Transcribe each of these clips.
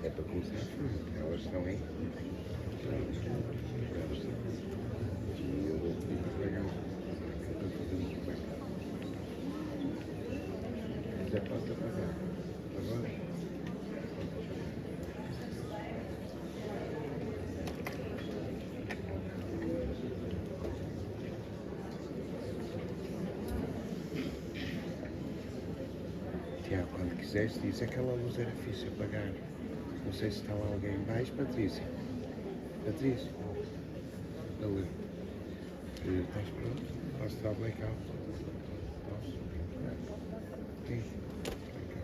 É para começar, elas estão aí. E eu vou pedir para pegar. Eu estou fazendo muito bem. Já posso apagar. Agora? Tiago, quando quiseres, diz aquela luz era fixe apagar. Não sei se está lá alguém mais, Patrícia. Patrícia. Ali. Estás pronto? Posso dar o blackout? Posso? Sim. Blackout.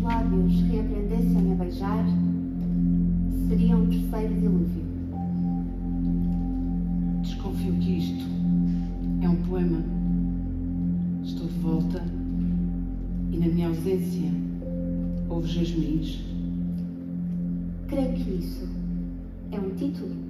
Lábios reaprendessem a beijar, seria um terceiro dilúvio. Desconfio que isto é um poema. Estou de volta e na minha ausência houve jasmins. Creio que isso é um título.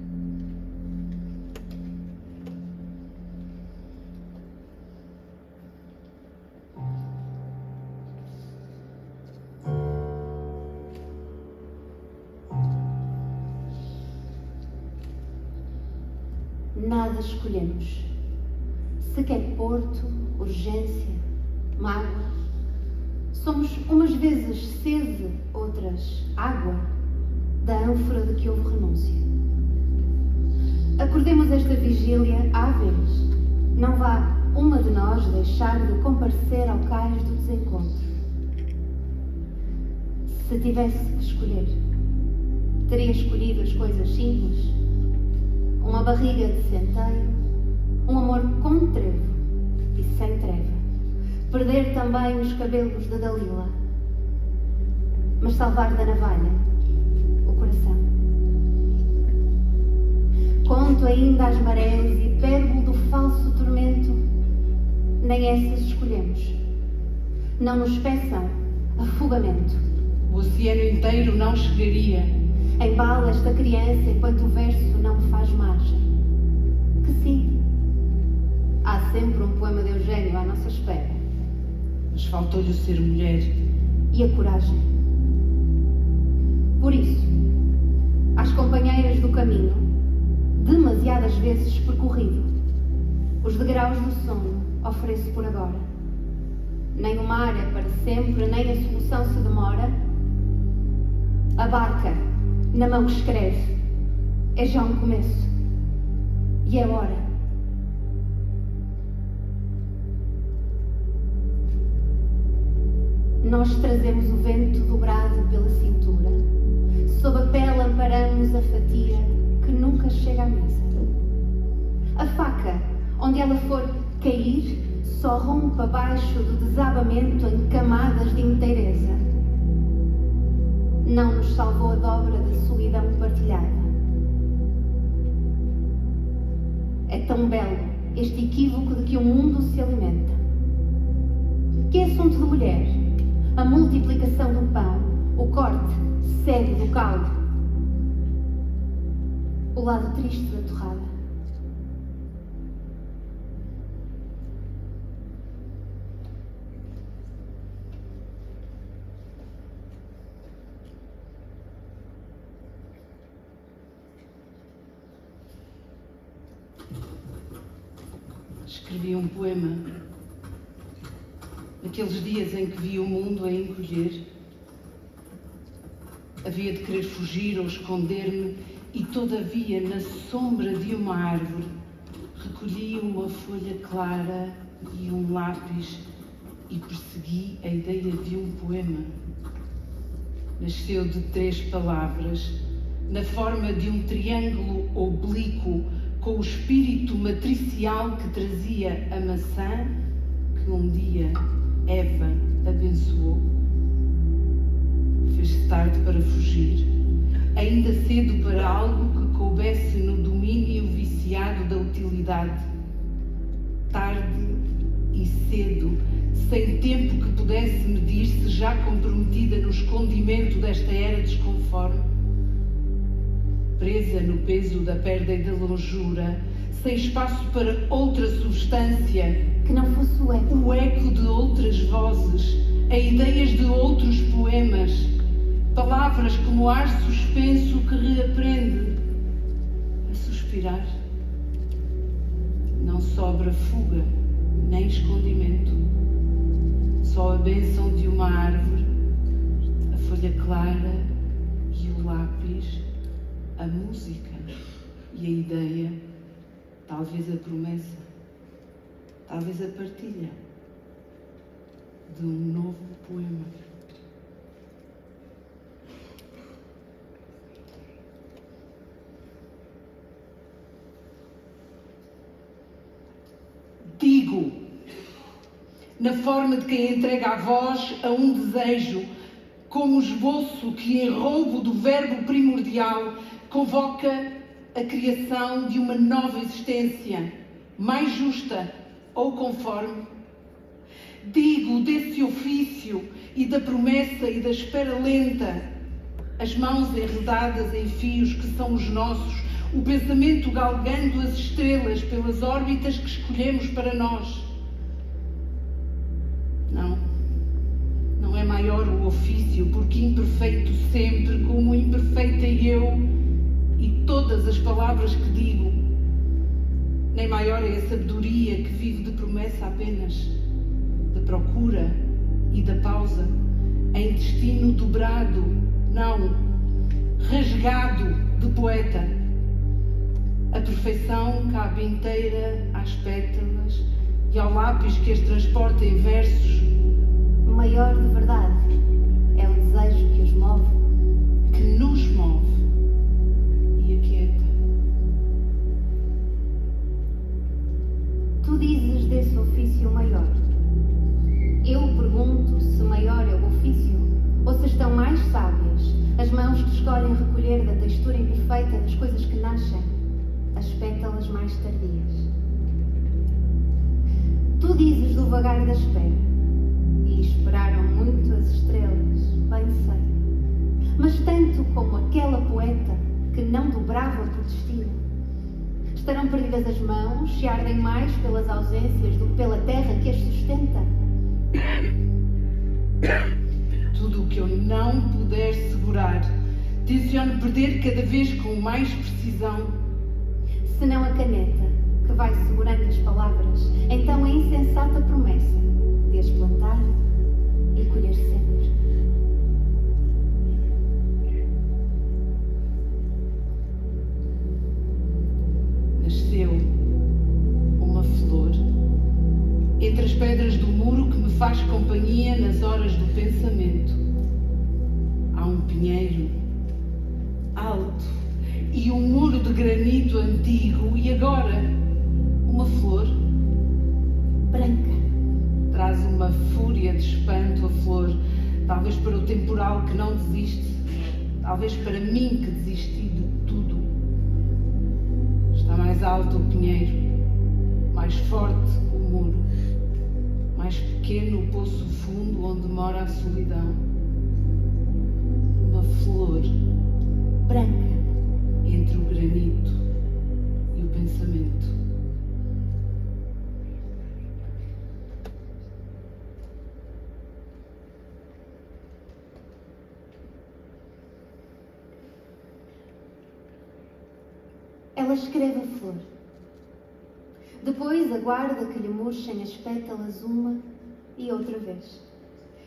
Nada escolhemos, sequer porto, urgência, mágoa. Somos umas vezes sede, outras água, da ânfora de que houve renúncia. Acordemos esta vigília áveis, não vá uma de nós deixar de comparecer ao cais do desencontro. Se tivesse que escolher, teria escolhido as coisas simples. Uma barriga de centeio, um amor com trevo e sem treva. Perder também os cabelos de Dalila, mas salvar da navalha o coração. Conto ainda as marés e pérola do falso tormento, nem essas escolhemos. Não nos peçam afogamento. O oceano inteiro não chegaria. Embala esta criança enquanto o verso não faz margem. Que sim, há sempre um poema de Eugênio à nossa espera. Mas faltou-lhe o ser mulher. E a coragem. Por isso, às companheiras do caminho, demasiadas vezes percorrido, os degraus do sono ofereço por agora. Nem o mar é para sempre, nem a solução se demora. A barca, na mão que escreve, é já um começo. E é hora. Nós trazemos o vento dobrado pela cintura. Sob a pele amparamos a fatia que nunca chega à mesa. A faca, onde ela for cair, só rompe abaixo do desabamento em camadas de inteireza. Não nos salvou a dobra da solidão partilhada. É tão belo este equívoco de que o mundo se alimenta. Que é assunto de mulher? A multiplicação do pão, o corte cego do caldo. O lado triste da torrada. Escrevi um poema naqueles dias em que vi o mundo a encolher. Havia de querer fugir ou esconder-me e, todavia, na sombra de uma árvore, recolhi uma folha clara e um lápis e persegui a ideia de um poema. Nasceu de 3 palavras, na forma de um triângulo oblíquo, com o espírito matricial que trazia a maçã que um dia Eva abençoou. Fez-se tarde para fugir, ainda cedo para algo que coubesse no domínio viciado da utilidade. Tarde e cedo, sem tempo que pudesse medir-se, já comprometida no escondimento desta era desconforme. Presa no peso da perda e da longura, sem espaço para outra substância Que não fosse o eco de outras vozes, a ideias de outros poemas, palavras como ar suspenso que reaprende a suspirar. Não sobra fuga nem escondimento, só a bênção de uma árvore, a folha clara e o lápis, a música e a ideia, talvez a promessa, talvez a partilha de um novo poema. Digo, na forma de quem entrega a voz a um desejo, como esboço que, em roubo do verbo primordial, convoca a criação de uma nova existência, mais justa ou conforme. Digo desse ofício e da promessa e da espera lenta, as mãos enredadas em fios que são os nossos, o pensamento galgando as estrelas pelas órbitas que escolhemos para nós. Não é maior o ofício, porque imperfeito sempre, como imperfeita eu e todas as palavras que digo. Nem maior é a sabedoria que vive de promessa apenas, de procura e da pausa, em destino dobrado, não, rasgado de poeta. A perfeição cabe inteira às pétalas e ao lápis que as transporta em versos. O maior de verdade é o desejo que os move, que nos move e aquieta. Tu dizes desse ofício maior. Eu pergunto se maior é o ofício ou se estão mais sábias as mãos que escolhem recolher da textura imperfeita das coisas que nascem as pétalas mais tardias. Tu dizes do vagar da espera. E esperaram muito as estrelas, bem sei. Mas tanto como aquela poeta que não dobrava por destino. Estarão perdidas as mãos, se ardem mais pelas ausências do que pela terra que as sustenta. Tudo o que eu não puder segurar, tenciono perder cada vez com mais precisão. Se não a caneta, que vai segurando as palavras, então a insensata promessa de as plantar e colher sempre. Nasceu uma flor entre as pedras do muro que me faz companhia nas horas do pensamento. Há um pinheiro alto e um muro de granito antigo e agora uma flor branca. Traz uma fúria de espanto a flor, talvez para o temporal que não desiste, talvez para mim que desisti de tudo. Está mais alto o pinheiro, mais forte o muro, mais pequeno pequeno poço fundo onde mora a solidão. Uma flor Branca. entre o granito e o pensamento. Ela escreve a flor. Depois aguarda que lhe murchem as pétalas uma e outra vez.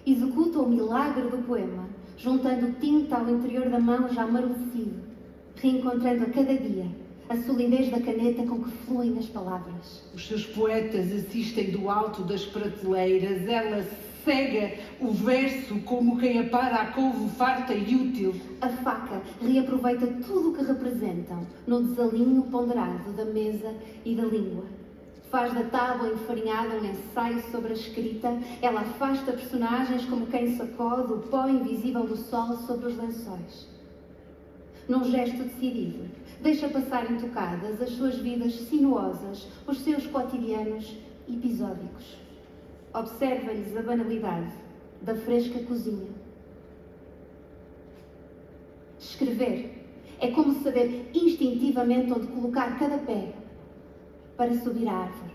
Executa o milagre do poema, juntando tinta ao interior da mão já amarelecido, reencontrando a cada dia a solidez da caneta com que fluem as palavras. Os seus poetas assistem do alto das prateleiras, ela cega o verso como quem apara a couve farta e útil. A faca reaproveita tudo o que representam no desalinho ponderado da mesa e da língua. Faz da tábua enfarinhada um ensaio sobre a escrita, ela afasta personagens como quem sacode o pó invisível do sol sobre os lençóis. Num gesto decidido, deixa passar intocadas as suas vidas sinuosas, os seus cotidianos episódicos. Observa-lhes a banalidade da fresca cozinha. Escrever é como saber instintivamente onde colocar cada pé para subir à árvore.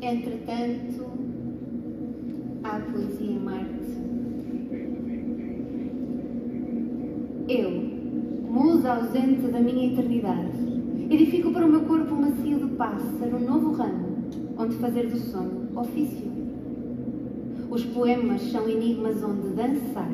Entretanto, há poesia em Marte. Eu, musa ausente da minha eternidade, edifico para o meu corpo macio de pássaro um novo ramo, onde fazer do sono ofício. Os poemas são enigmas onde dançar.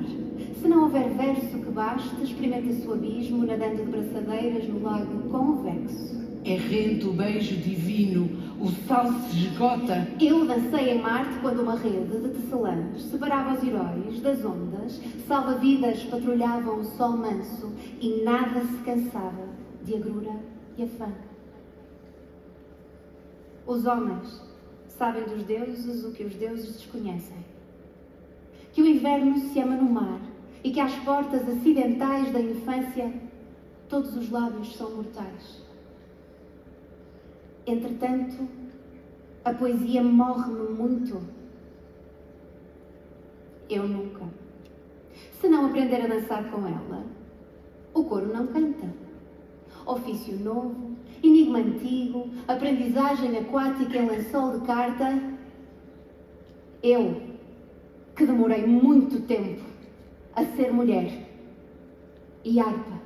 Se não houver verso que baste, experimenta-se o abismo, nadando de braçadeiras no lago convexo. É rente o beijo divino, o sal se esgota. Eu dancei em Marte quando uma rede de tecelãs separava os heróis das ondas, salva-vidas patrulhavam o sol manso e nada se cansava de agrura e afã. Os homens sabem dos deuses o que os deuses desconhecem. Que o inverno se ama no mar e que às portas acidentais da infância todos os lábios são mortais. Entretanto, a poesia morre-me muito. Eu nunca. Se não aprender a dançar com ela, o coro não canta. Ofício novo, enigma antigo, aprendizagem aquática em lençol de carta. Eu, que demorei muito tempo a ser mulher e harpa.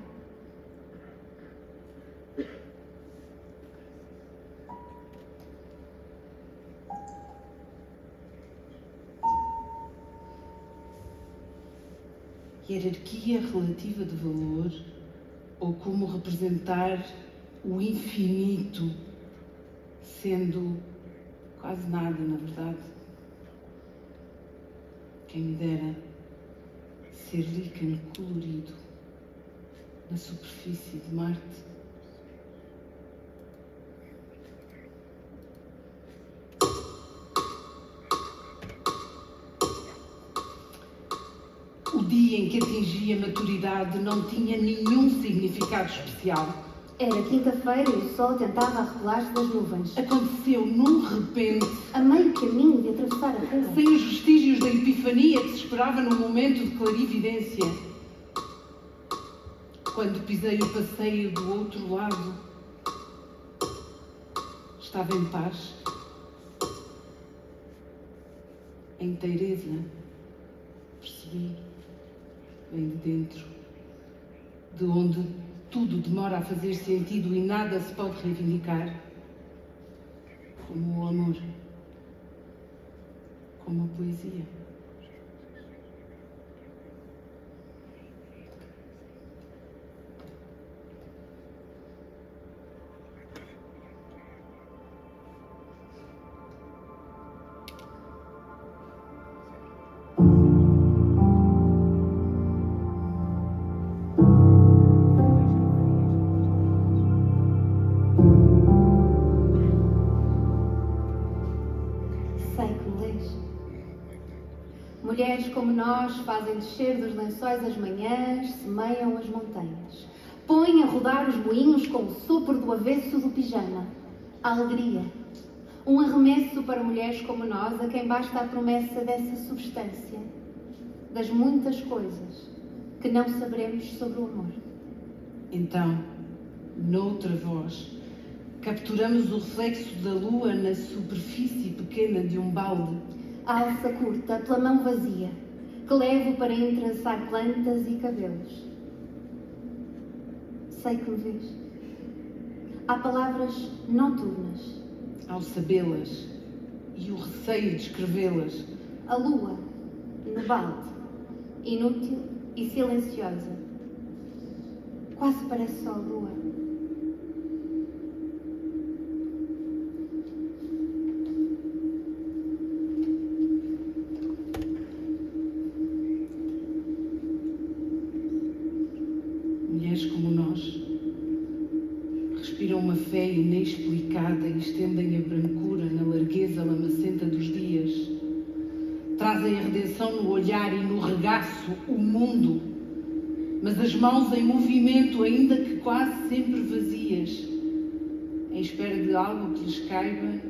Hierarquia relativa de valor, ou como representar o infinito, sendo quase nada, na verdade. Quem me dera ser líquen colorido na superfície de Marte. O dia em que atingi a maturidade não tinha nenhum significado especial. Era quinta-feira e o sol tentava revelar-se das nuvens. Aconteceu num repente, A meio caminho de atravessar a rua. sem os vestígios da epifania epifania que se esperava num momento de clarividência. Quando pisei o passeio do outro lado, estava em paz. A inteireza, percebi, vem de dentro, de onde tudo demora a fazer sentido e nada se pode reivindicar, como o amor, como a poesia. Sei que me lês. Mulheres como nós fazem descer dos lençóis as manhãs, semeiam as montanhas. Põem a rodar os moinhos com o sopro do avesso do pijama. A alegria. Um arremesso para mulheres como nós, a quem basta a promessa dessa substância. Das muitas coisas que não saberemos sobre o amor. Então, noutra voz, capturamos o reflexo da lua na superfície pequena de um balde. A alça curta pela mão vazia, que levo para entrançar plantas e cabelos. Sei que me vês. Há palavras noturnas. Ao sabê-las e o receio de escrevê-las. A lua, no balde, inútil e silenciosa. Quase parece só a lua. Mulheres como nós respiram uma fé inexplicada e estendem a brancura na largueza lamacenta dos dias. Trazem a redenção no olhar e no regaço o mundo, mas as mãos em movimento, ainda que quase sempre vazias, em espera de algo que lhes caiba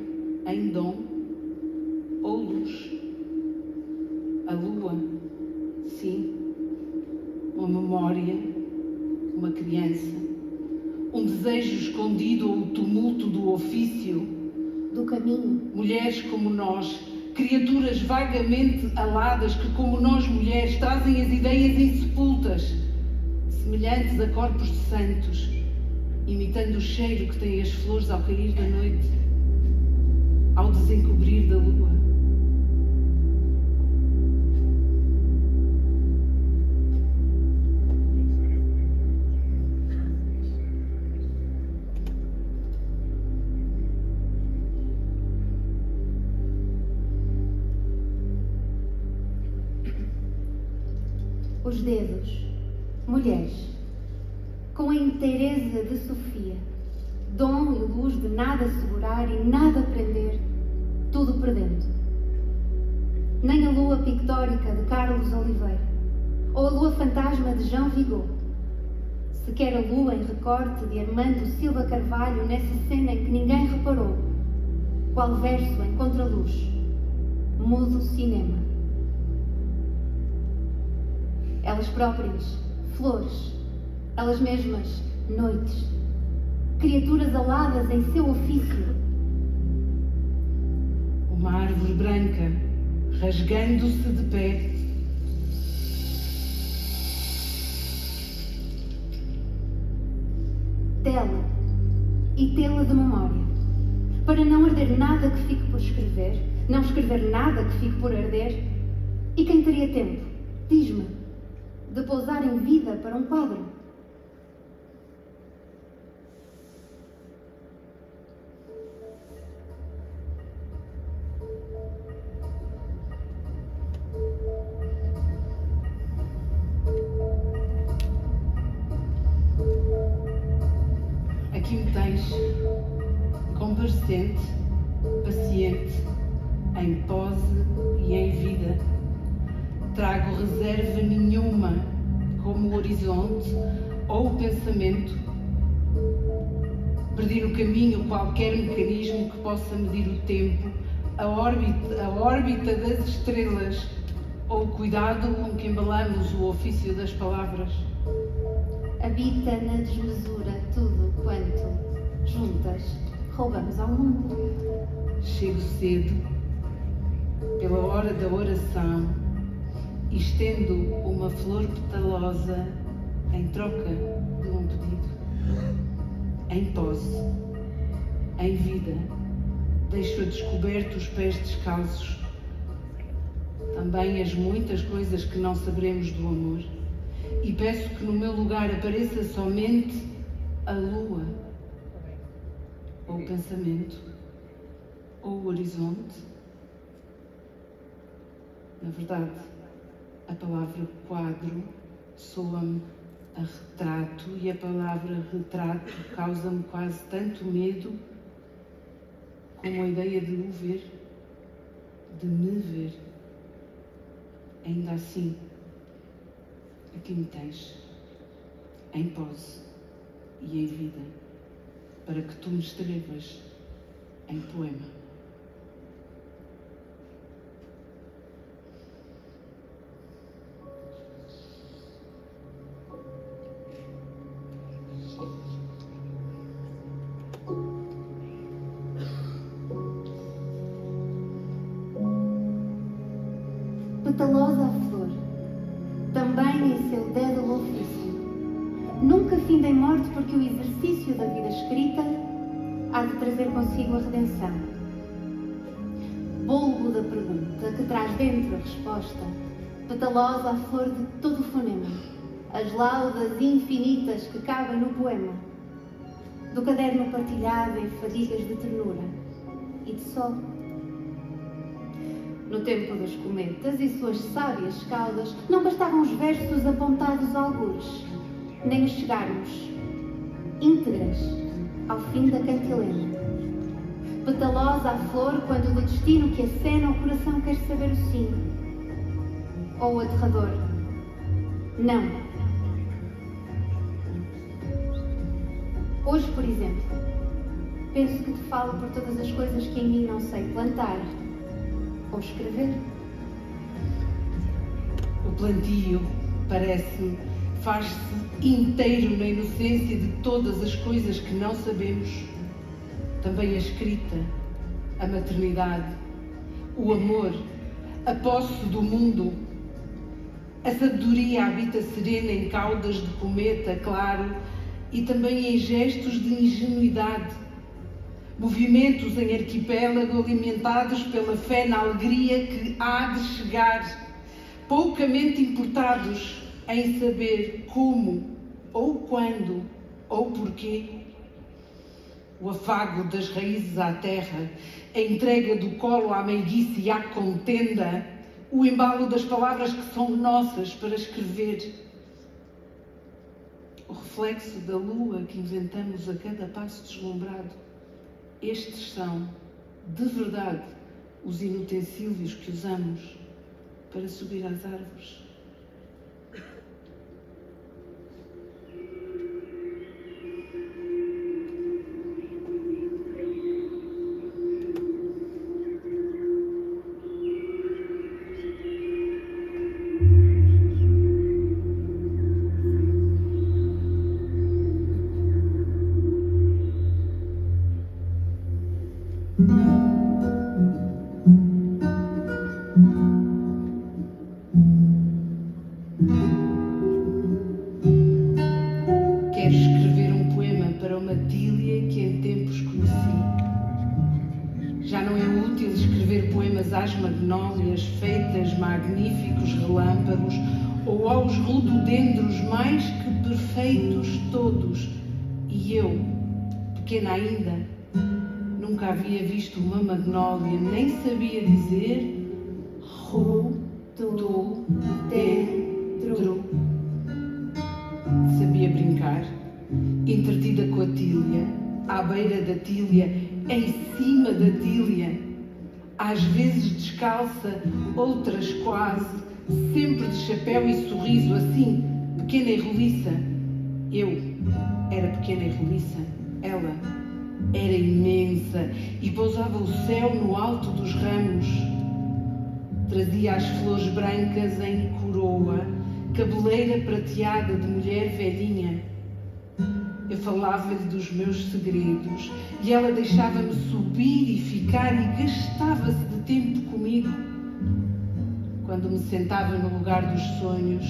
em dom ou luz. A lua, sim, uma memória, uma criança, um desejo escondido ou o tumulto do ofício. Do caminho. Mulheres como nós, criaturas vagamente aladas que, como nós mulheres, trazem as ideias insepultas, semelhantes a corpos de santos, imitando o cheiro que têm as flores ao cair da noite, ao desencobrir da lua. Os dedos, mulheres, com a inteireza de Sofia, dom e luz de nada segurar e nada prender, tudo perdendo. Nem a lua pictórica de Carlos Oliveira, ou a lua fantasma de João Vigo, sequer a lua em recorte de Armando Silva Carvalho nessa cena em que ninguém reparou, qual verso em contraluz, mudo cinema. Elas próprias, flores, elas mesmas, noites, criaturas aladas em seu ofício. Uma árvore branca, rasgando-se de pé. Tela e tela de memória, para não arder nada que fique por escrever, não escrever nada que fique por arder. E quem teria tempo, diz-me, de pousar em vida para um quadro? Aqui me tens, comparecente, paciente, em pose e em vida. Trago reserva nenhuma, como o horizonte ou o pensamento. Perdi no caminho qualquer mecanismo que possa medir o tempo, a órbita das estrelas, ou o cuidado com que embalamos o ofício das palavras. Habita na desmesura tudo quanto, juntas, roubamos ao mundo. Chego cedo, pela hora da oração, e estendo uma flor petalosa em troca de um pedido. Em posse, em vida, deixo a descoberto os pés descalços. Também as muitas coisas que não saberemos do amor. E peço que no meu lugar apareça somente a lua, ou o pensamento, ou o horizonte. Na verdade, a palavra quadro soa-me a retrato e a palavra retrato causa-me quase tanto medo como a ideia de o ver, de me ver. Ainda assim, aqui me tens, em pose e em vida, para que tu me escrevas em poema. Petalosa a flor, também em seu débil ofício, nunca finda em morte, porque o exercício da vida escrita há de trazer consigo a redenção. Bulbo da pergunta que traz dentro a resposta, petalosa a flor de todo o fonema, as laudas infinitas que cabem no poema, do caderno partilhado em fadigas de ternura e de sol. No tempo das cometas e suas sábias caudas, não bastavam os versos apontados a algures, nem os chegarmos, íntegras, ao fim da cantilena. Petalosa a flor, quando do destino que acena o coração quer saber o sim, ou o aterrador, não. Hoje, por exemplo, penso que te falo por todas as coisas que em mim não sei plantar ou escrever. O plantio, parece-me, faz-se inteiro na inocência de todas as coisas que não sabemos. Também a escrita, a maternidade, o amor, a posse do mundo. A sabedoria habita serena em caudas de cometa, claro, e também em gestos de ingenuidade. Movimentos em arquipélago alimentados pela fé na alegria que há de chegar, poucamente importados em saber como, ou quando, ou porquê. O afago das raízes à terra, a entrega do colo à meiguice e à contenda, o embalo das palavras que são nossas para escrever. O reflexo da lua que inventamos a cada passo deslumbrado. Estes são, de verdade, os inutensílios que usamos para subir às árvores. Quero escrever um poema para uma Tília que em tempos conheci. Já não é útil escrever poemas às magnólias, feitas magníficos relâmpagos, ou aos rododendros mais que perfeitos todos. E eu, pequena ainda, nunca havia visto uma magnólia, nem sabia dizer rododendro. Sabia brincar, entretida com a Tília, à beira da Tília, em cima da Tília, às vezes descalça, outras quase, sempre de chapéu e sorriso, assim, pequena e roliça. Eu era pequena e roliça, ela era imensa e pousava o céu no alto dos ramos. Trazia as flores brancas em coroa, cabeleira prateada de mulher velhinha. Eu falava-lhe dos meus segredos e ela deixava-me subir e ficar e gastava-se de tempo comigo. Quando me sentava no lugar dos sonhos,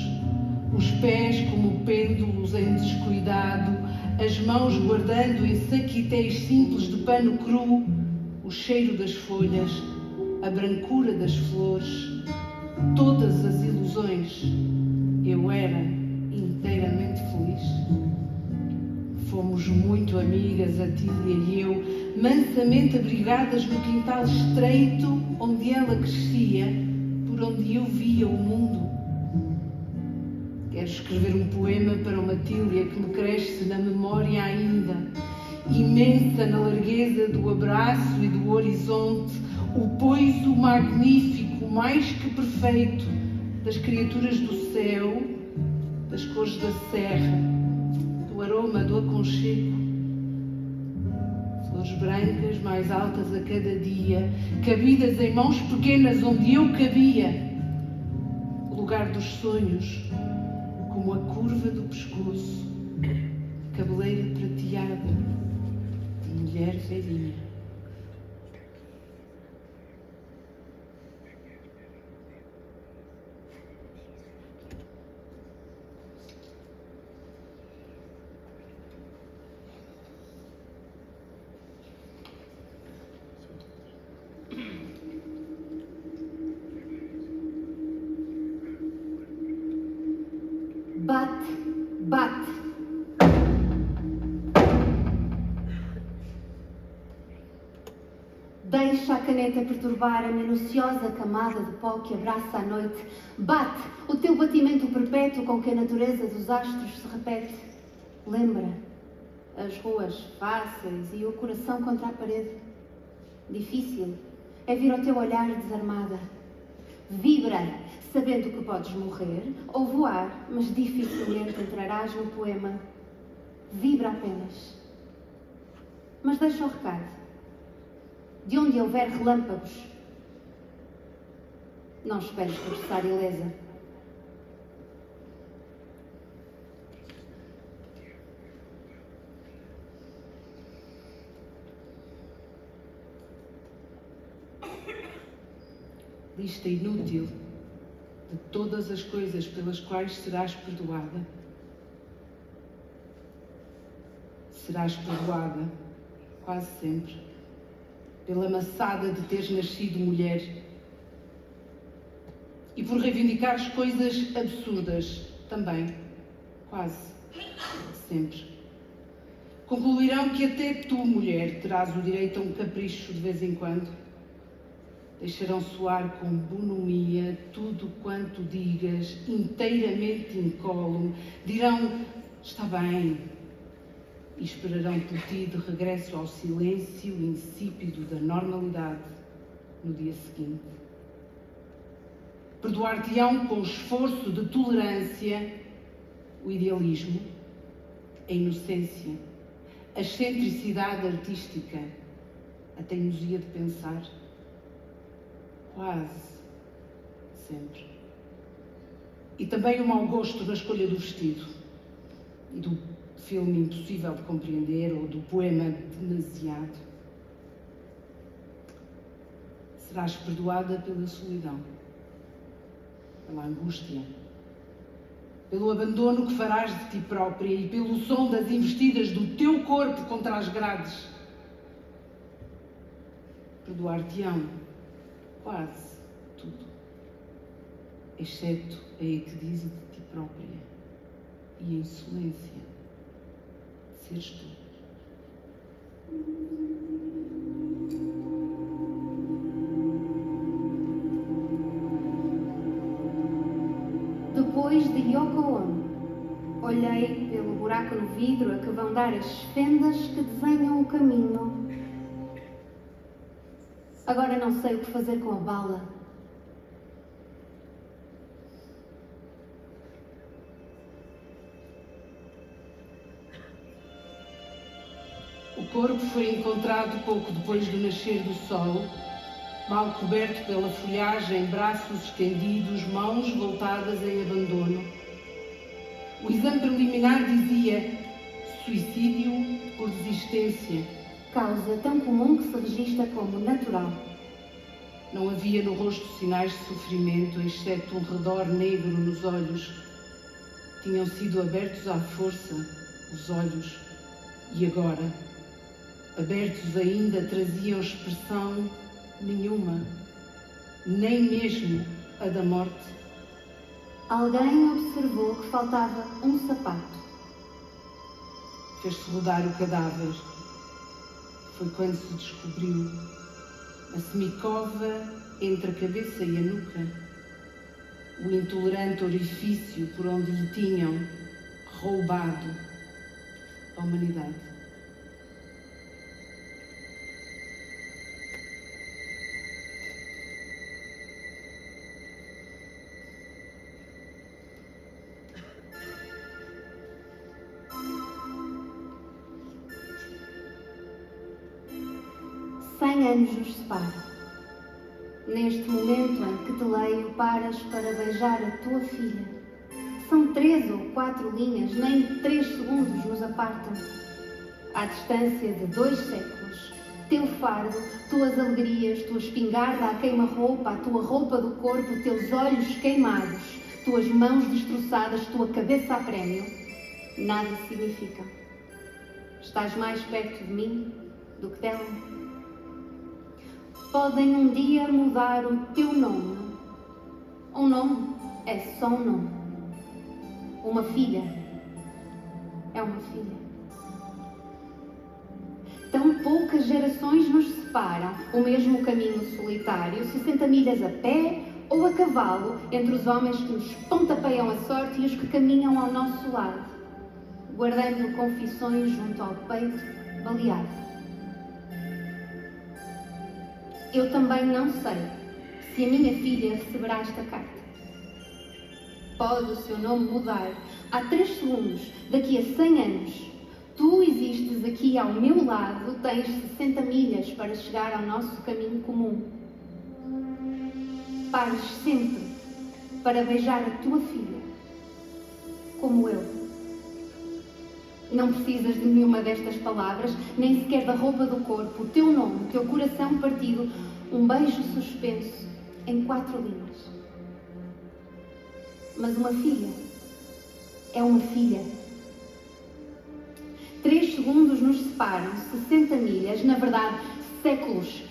os pés como pêndulos em descuidado, as mãos guardando em saquitéis simples de pano cru, o cheiro das folhas, a brancura das flores, todas as ilusões, eu era inteiramente feliz. Fomos muito amigas, a Tília e eu, mansamente abrigadas no quintal estreito onde ela crescia, por onde eu via o mundo. Quero escrever um poema para uma Tília que me cresce na memória ainda, imensa na largueza do abraço e do horizonte, o poiso magnífico, mais que perfeito, das criaturas do céu, das cores da serra, do aroma do aconchego. Flores brancas mais altas a cada dia, cabidas em mãos pequenas onde eu cabia. O lugar dos sonhos, como a curva do pescoço, cabeleira prateada de mulher velhinha. Bate, bate. Deixa a caneta perturbar a minuciosa camada de pó que abraça a noite. Bate o teu batimento perpétuo com que a natureza dos astros se repete. Lembra as ruas fáceis e o coração contra a parede. Difícil é vir ao teu olhar desarmada. Vibra, sabendo que podes morrer ou voar, mas dificilmente entrarás no poema. Vibra apenas. Mas deixa o recado. De onde houver relâmpagos, não esperes regressar ilesa. Lista inútil de todas as coisas pelas quais serás perdoada. Serás perdoada, quase sempre, pela maçada de teres nascido mulher e por reivindicares coisas absurdas, também, quase sempre. Concluirão que até tu, mulher, terás o direito a um capricho de vez em quando. Deixarão soar com bonomia tudo quanto digas, inteiramente incólume. Dirão, está bem, e esperarão por ti de regresso ao silêncio insípido da normalidade no dia seguinte. Perdoar-te-ão com esforço de tolerância o idealismo, a inocência, a excentricidade artística, a teimosia de pensar. Quase sempre. E também o mau gosto na escolha do vestido e do filme impossível de compreender ou do poema demasiado. Serás perdoada pela solidão, pela angústia, pelo abandono que farás de ti própria e pelo som das investidas do teu corpo contra as grades. Perdoar-te-ão quase tudo, exceto a ecdise de ti própria e a insolência de seres tu. Depois de Yoko Ono, olhei pelo buraco no vidro a que vão dar as fendas que desenham o caminho. Agora não sei o que fazer com a bala. O corpo foi encontrado pouco depois do nascer do sol, mal coberto pela folhagem, braços estendidos, mãos voltadas em abandono. O exame preliminar dizia suicídio por desistência. Causa tão comum que se registra como natural. Não havia no rosto sinais de sofrimento, exceto um redor negro nos olhos. Tinham sido abertos à força os olhos e agora, abertos ainda, traziam expressão nenhuma, nem mesmo a da morte. Alguém observou que faltava um sapato. Fez-se rodar o cadáver. Foi quando se descobriu a semicova entre a cabeça e a nuca, o intolerante orifício por onde lhe tinham roubado a humanidade. Anos nos separam. Neste momento em que te leio, paras para beijar a tua filha. São 3 ou 4 linhas, nem 3 segundos nos apartam. À distância de 2 séculos, teu fardo, tuas alegrias, tua espingarda à queima-roupa, a tua roupa do corpo, teus olhos queimados, tuas mãos destroçadas, tua cabeça a prémio, nada significa. Estás mais perto de mim do que dela. Podem um dia mudar o teu nome. Um nome é só um nome. Uma filha é uma filha. Tão poucas gerações nos separam, o mesmo caminho solitário, 60 milhas a pé ou a cavalo, entre os homens que nos pontapeiam a sorte e os que caminham ao nosso lado, guardando confissões junto ao peito baleado. Eu também não sei se a minha filha receberá esta carta. Pode o seu nome mudar. Há 3 segundos, daqui a 100 anos, tu existes aqui ao meu lado, tens 60 milhas para chegar ao nosso caminho comum. Pares sempre para beijar a tua filha, como eu. Não precisas de nenhuma destas palavras, nem sequer da roupa do corpo, o teu nome, o teu coração partido, um beijo suspenso em 4 linhas. Mas uma filha é uma filha. 3 segundos nos separam, 60 milhas, na verdade, séculos.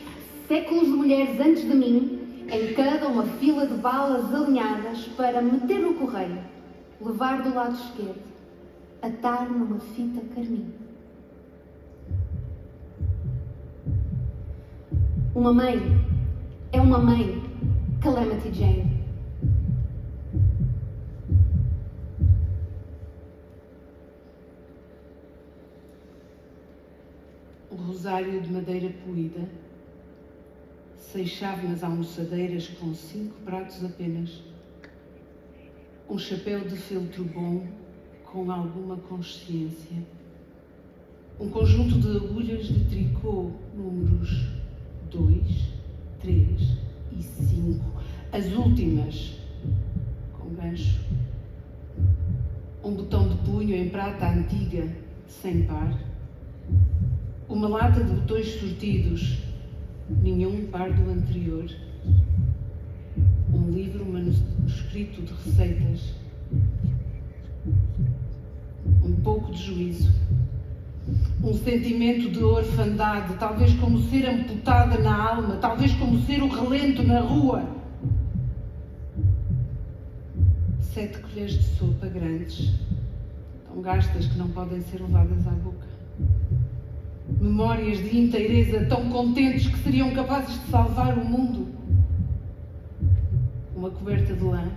Séculos de mulheres antes de mim, em cada uma fila de balas alinhadas para meter no correio, levar do lado esquerdo, atar numa fita carmim. Uma mãe é uma mãe, Calamity Jane. Um rosário de madeira poída, 6 chávenas almoçadeiras com 5 pratos apenas, um chapéu de feltro bom com alguma consciência, um conjunto de agulhas de tricô, números 2, 3 e 5, as últimas com gancho, um botão de punho em prata antiga, sem par, uma lata de botões sortidos, nenhum par do anterior, um livro manuscrito de receitas, um pouco de juízo, um sentimento de orfandade, talvez como ser amputada na alma, talvez como ser o relento na rua. 7 colheres de sopa grandes, tão gastas que não podem ser levadas à boca. Memórias de inteireza tão contentes que seriam capazes de salvar o mundo. Uma coberta de lã,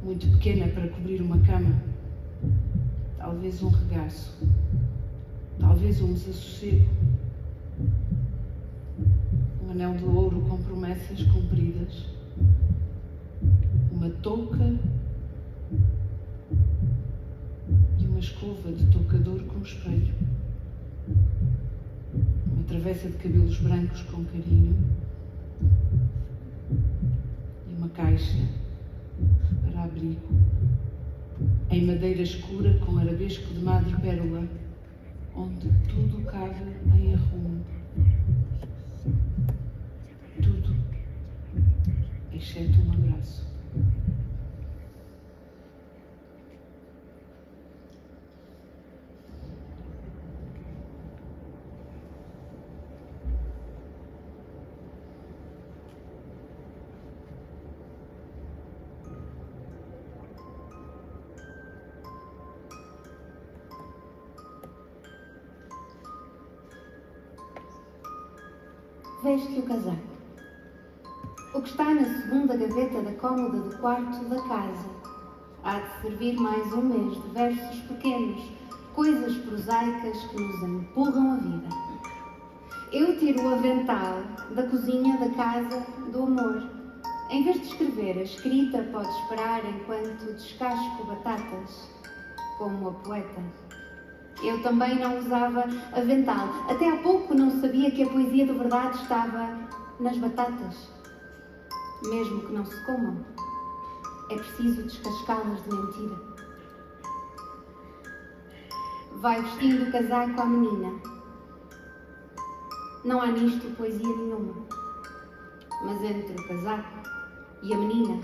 muito pequena para cobrir uma cama. Talvez um regaço, talvez um desassossego. Um anel de ouro com promessas cumpridas. Uma touca e uma escova de toucador com espelho. Uma travessa de cabelos brancos com carinho. E uma caixa para abrigo, em madeira escura com arabesco de madrepérola, onde tudo cabe em arrumo. Tudo, exceto um abraço. Veste o casaco. O que está na segunda gaveta da cômoda do quarto da casa há de servir mais um mês de versos pequenos, coisas prosaicas que nos empurram a vida. Eu tiro o avental da cozinha da casa do amor. Em vez de escrever, a escrita pode esperar enquanto descasco batatas, como a poeta. Eu também não usava avental. Até há pouco não sabia que a poesia de verdade estava nas batatas. Mesmo que não se comam, é preciso descascá-las de mentira. Vai vestindo o casaco à menina. Não há nisto poesia nenhuma. Mas entre o casaco e a menina,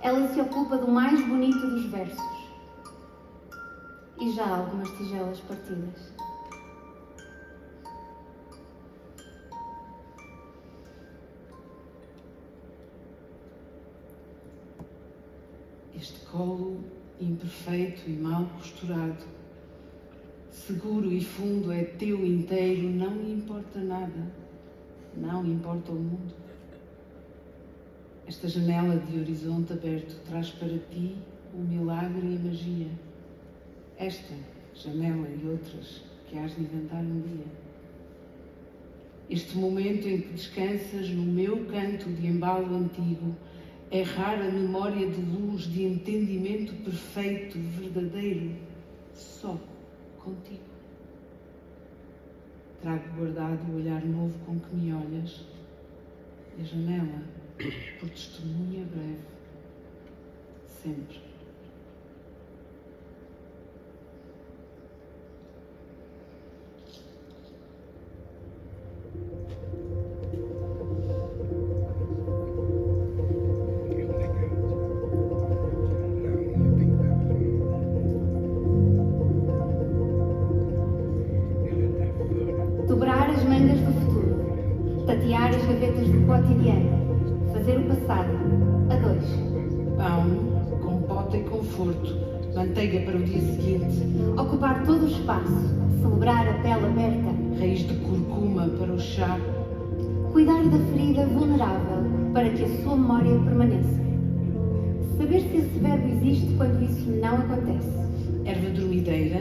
ela se ocupa do mais bonito dos versos. E já há algumas tigelas partidas. Este colo imperfeito e mal costurado, seguro e fundo, é teu inteiro, não importa nada, não importa o mundo. Esta janela de horizonte aberto traz para ti o milagre e a magia. Esta janela e outras que hás de inventar um dia. Este momento em que descansas no meu canto de embalo antigo é rara memória de luz, de entendimento perfeito, verdadeiro, só contigo. Trago guardado o olhar novo com que me olhas e a janela por testemunha breve, sempre. Dobrar as mangas do futuro, tatear as gavetas do cotidiano, fazer o passado a dois. Pão, compota e conforto, manteiga para o dia seguinte, Ocupar todo o espaço, celebrar a pele aberta, raiz de curcuma para o chá, cuidar da ferida vulnerável para que a sua memória permaneça. Saber se esse verbo existe quando isso não acontece. erva dormideira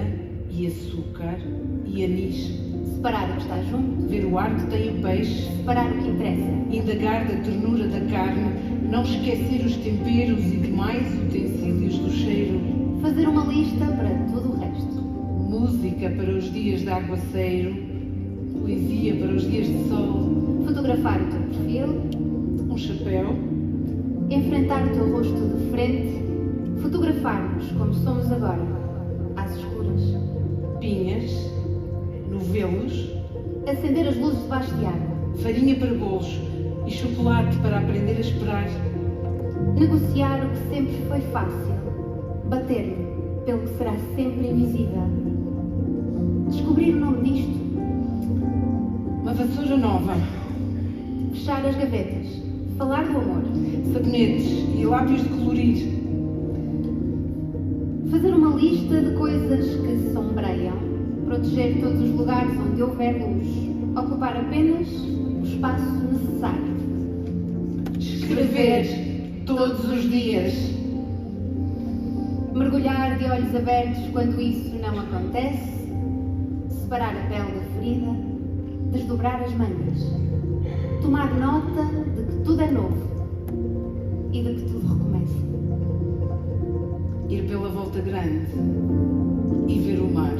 e açúcar e anis. Separar o que está junto, Ver o ar que tem o peixe, separar o que interessa. indagar da ternura da carne, não esquecer os temperos e demais utensílios do cheiro. Fazer uma lista para tudo o resto. Música para os dias de aguaceiro, poesia para os dias de sol, Fotografar o teu perfil, um chapéu, enfrentar o teu rosto de frente, fotografar-nos como somos agora, às escuras. pinhas, novelos, Acender as luzes debaixo de água. farinha para bolos e chocolate para aprender a esperar. Negociar o que sempre foi fácil. Bater-me pelo que será sempre invisível. Descobrir o nome disto. Uma vassoura nova, Fechar as gavetas. Falar do amor. sabonetes e lápis de colorir. Fazer uma lista de coisas que sombreiam. Proteger todos os lugares onde houver luz. Ocupar apenas o espaço necessário. Escrever todos os dias. Mergulhar de olhos abertos quando isso não acontece. Separar a pele da ferida. Desdobrar as mangas. Tomar nota de que tudo é novo e de que tudo recomeça. Ir pela volta grande e ver o mar.